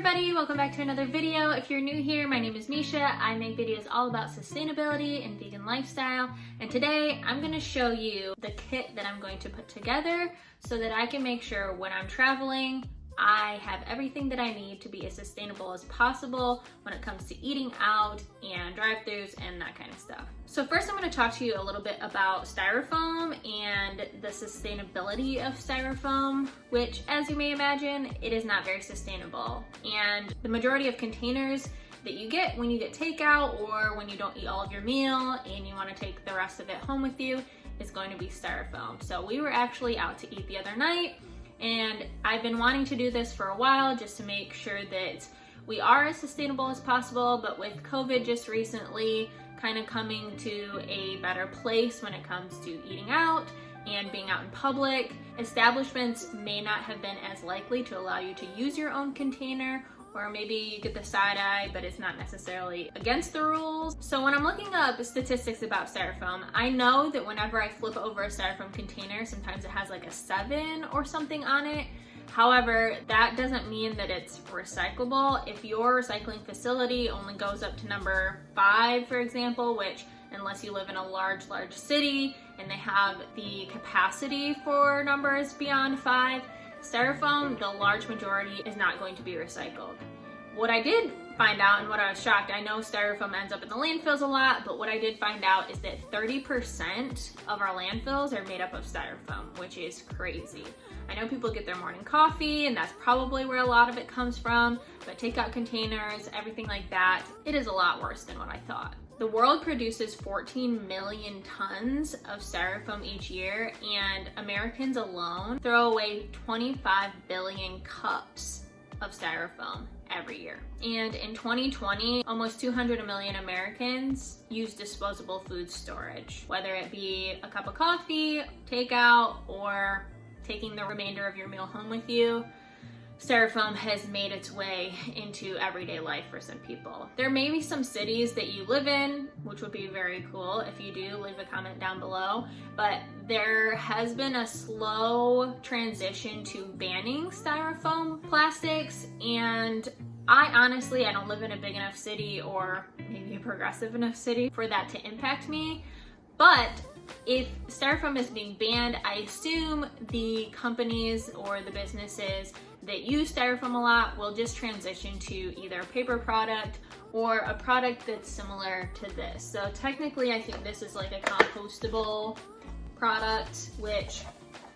everybody, welcome back to another video. If you're new here, my name is Misha. I make videos all about sustainability and vegan lifestyle, and today I'm going to show you the kit that I'm going to put together so that I can make sure when I'm traveling I have everything that I need to be as sustainable as possible when it comes to eating out and drive-thrus and that kind of stuff. So first I'm going to talk to you a little bit about styrofoam and the sustainability of styrofoam, which, as you may imagine, it is not very sustainable. And the majority of containers that you get when you get takeout or when you don't eat all of your meal and you want to take the rest of it home with you is going to be styrofoam. So we were actually out to eat the other night, and I've been wanting to do this for a while just to make sure that we are as sustainable as possible, but with COVID just recently kind of coming to a better place when it comes to eating out and being out in public, establishments may not have been as likely to allow you to use your own container, or maybe you get the side eye, but it's not necessarily against the rules. So when I'm looking up statistics about styrofoam, I know that whenever I flip over a styrofoam container, sometimes it has like a 7 or something on it. However, that doesn't mean that it's recyclable. If your recycling facility only goes up to number 5, for example, which unless you live in a large city and they have the capacity for numbers beyond 5, styrofoam, the large majority, is not going to be recycled. What I did find out, and what I was shocked, I know styrofoam ends up in the landfills a lot, but what I did find out is that 30% of our landfills are made up of styrofoam, which is crazy. I know people get their morning coffee, and that's probably where a lot of it comes from, but takeout containers, everything like that, it is a lot worse than what I thought. The world produces 14 million tons of styrofoam each year, and Americans alone throw away 25 billion cups of styrofoam every year. And in 2020, almost 200 million Americans use disposable food storage, whether it be a cup of coffee, takeout, or taking the remainder of your meal home with you. Styrofoam has made its way into everyday life for some people. There may be some cities that you live in, which would be very cool. If you do, leave a comment down below. But there has been a slow transition to banning styrofoam plastics, and I don't live in a big enough city or maybe a progressive enough city for that to impact me. But if styrofoam is being banned, I assume the companies or the businesses that use styrofoam a lot will just transition to either a paper product or a product that's similar to this. So technically I think this is like a compostable product, which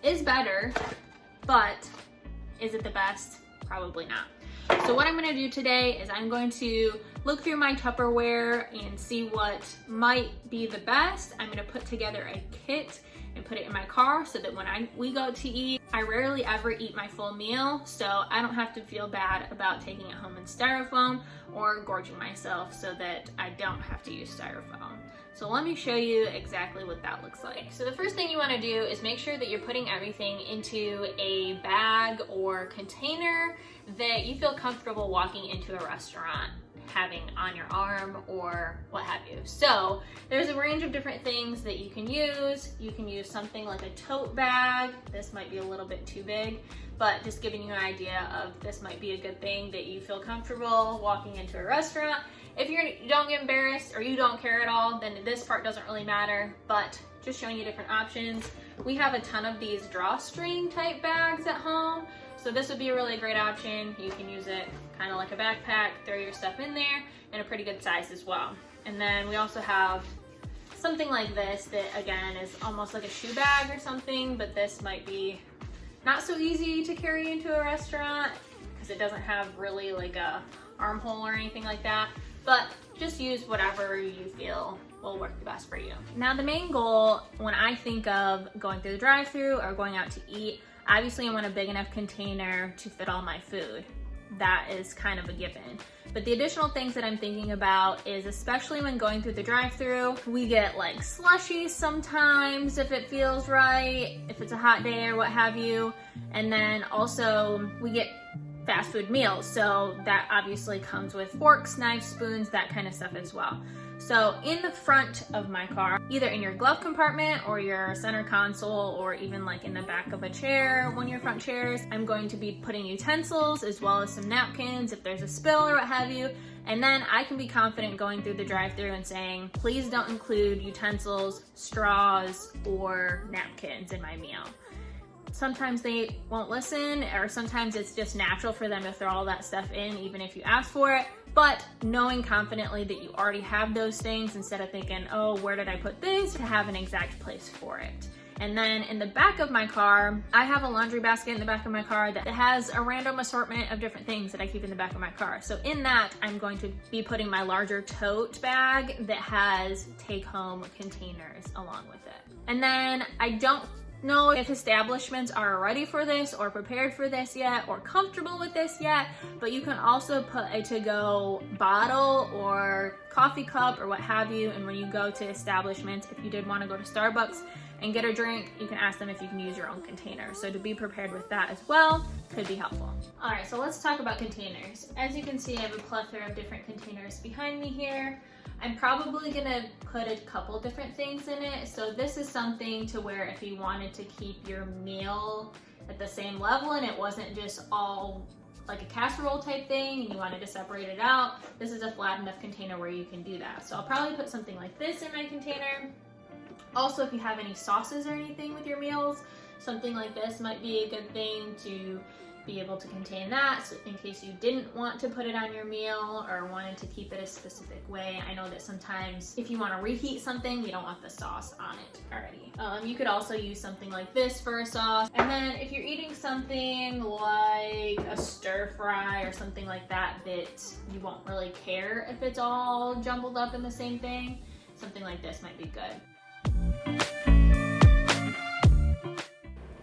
is better, but is it the best? Probably not. So what I'm going to do today is I'm going to look through my Tupperware and see what might be the best. I'm going to put together a kit and put it in my car so that when we go to eat, I rarely ever eat my full meal, so I don't have to feel bad about taking it home in styrofoam or gorging myself so that I don't have to use styrofoam. So let me show you exactly what that looks like. So the first thing you want to do is make sure that you're putting everything into a bag or container that you feel comfortable walking into a restaurant having on your arm or what have you. So there's a range of different things that you can use. You can use something like a tote bag. This might be a little bit too big, but just giving you an idea of this might be a good thing that you feel comfortable walking into a restaurant. If you don't get embarrassed or you don't care at all, then this part doesn't really matter, but just showing you different options. We have a ton of these drawstring type bags at home, so this would be a really great option. You can use it kind of like a backpack, throw your stuff in there, and a pretty good size as well. And then we also have something like this that again is almost like a shoe bag or something, but this might be not so easy to carry into a restaurant because it doesn't have really like a armhole or anything like that, but just use whatever you feel will work the best for you. Now the main goal when I think of going through the drive-thru or going out to eat, obviously I want a big enough container to fit all my food. That is kind of a given. But the additional things that I'm thinking about is, especially when going through the drive-thru, we get like slushies sometimes if it feels right, if it's a hot day or what have you. And then also we get fast food meals. So that obviously comes with forks, knives, spoons, that kind of stuff as well. So in the front of my car, either in your glove compartment or your center console, or even like in the back of a chair, one of your front chairs, I'm going to be putting utensils as well as some napkins if there's a spill or what have you. And then I can be confident going through the drive-thru and saying, please don't include utensils, straws, or napkins in my meal. Sometimes they won't listen, or sometimes it's just natural for them to throw all that stuff in even if you ask for it. But knowing confidently that you already have those things, instead of thinking, oh, where did I put this, to have an exact place for it. And then in the back of my car, I have a laundry basket in the back of my car that has a random assortment of different things that I keep in the back of my car. So in that, I'm going to be putting my larger tote bag that has take-home containers along with it. And then I don't know if establishments are ready for this or prepared for this yet or comfortable with this yet, but you can also put a to-go bottle or coffee cup or what have you. And when you go to establishments, if you did want to go to Starbucks and get a drink, you can ask them if you can use your own container. So to be prepared with that as well could be helpful. All right, so let's talk about containers. As you can see, I have a plethora of different containers behind me here. I'm probably gonna put a couple different things in it. So this is something to where if you wanted to keep your meal at the same level and it wasn't just all like a casserole type thing and you wanted to separate it out, this is a flat enough container where you can do that. So I'll probably put something like this in my container. Also, if you have any sauces or anything with your meals, something like this might be a good thing to be able to contain that, so in case you didn't want to put it on your meal or wanted to keep it a specific way. I know that sometimes if you want to reheat something, you don't want the sauce on it already. You could also use something like this for a sauce. And then if you're eating something like a stir fry or something like that you won't really care if it's all jumbled up in the same thing, something like this might be good.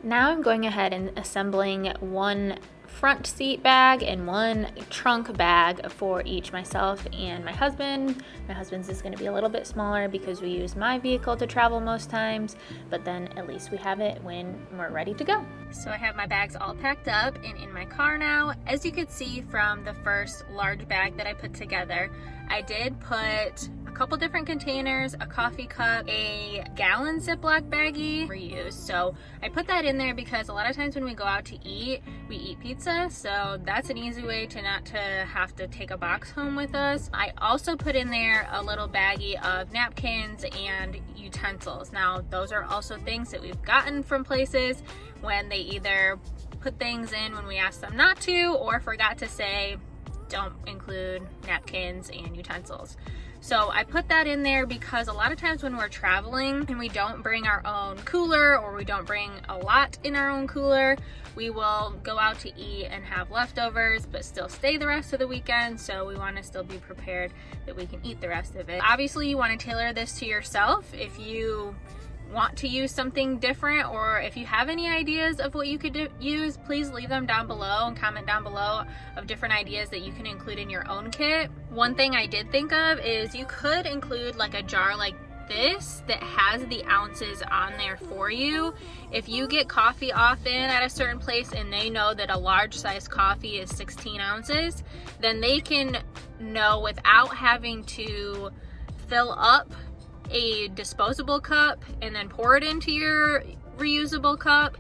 Now I'm going ahead and assembling one front seat bag and one trunk bag for each myself and my husband. My husband's is going to be a little bit smaller because we use my vehicle to travel most times, but then at least we have it when we're ready to go. So I have my bags all packed up and in my car now. As you could see from the first large bag that I put together, I did put a couple different containers, a coffee cup, a gallon Ziploc baggie for use. So I put that in there because a lot of times when we go out to eat, we eat pizza. So that's an easy way to not to have to take a box home with us. I also put in there a little baggie of napkins and utensils. Now those are also things that we've gotten from places when they either put things in when we asked them not to or forgot to say don't include napkins and utensils. So I put that in there because a lot of times when we're traveling and we don't bring our own cooler or we don't bring a lot in our own cooler, we will go out to eat and have leftovers but still stay the rest of the weekend. So we want to still be prepared that we can eat the rest of it. Obviously you want to tailor this to yourself. If you want to use something different or if you have any ideas of what you could use, please leave them down below and comment down below of different ideas that you can include in your own kit. One thing I did think of is you could include like a jar like this that has the ounces on there for you. If you get coffee often at a certain place and they know that a large size coffee is 16 ounces, then they can know without having to fill up a disposable cup and then pour it into your reusable cup,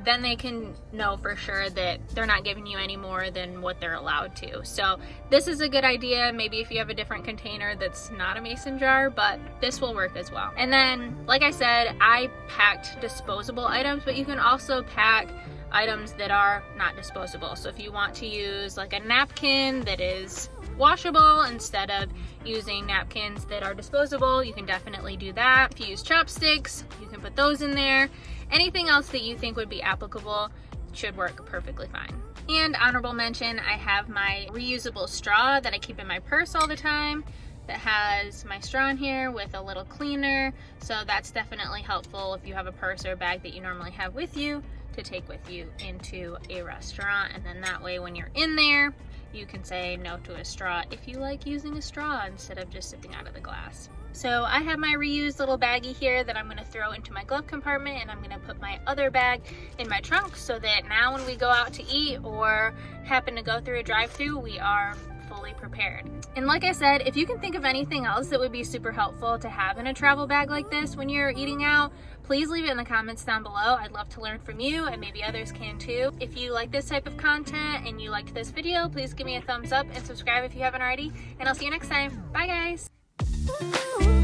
then they can know for sure that they're not giving you any more than what they're allowed to. So this is a good idea, maybe if you have a different container that's not a mason jar, but this will work as well. And then, like I said, I packed disposable items, but you can also pack items that are not disposable. So if you want to use like a napkin that is washable instead of using napkins that are disposable, you can definitely do that. If you use chopsticks, you can put those in there. Anything else that you think would be applicable should work perfectly fine. And honorable mention, I have my reusable straw that I keep in my purse all the time that has my straw in here with a little cleaner. So that's definitely helpful if you have a purse or a bag that you normally have with you to take with you into a restaurant. And then that way when you're in there, you can say no to a straw if you like using a straw instead of just sipping out of the glass. So I have my reused little baggie here that I'm going to throw into my glove compartment, and I'm going to put my other bag in my trunk so that now when we go out to eat or happen to go through a drive-thru, we are fully prepared. And like I said, if you can think of anything else that would be super helpful to have in a travel bag like this when you're eating out, please leave it in the comments down below. I'd love to learn from you, and maybe others can too. If you like this type of content and you liked this video, please give me a thumbs up and subscribe if you haven't already, and I'll see you next time. Bye guys!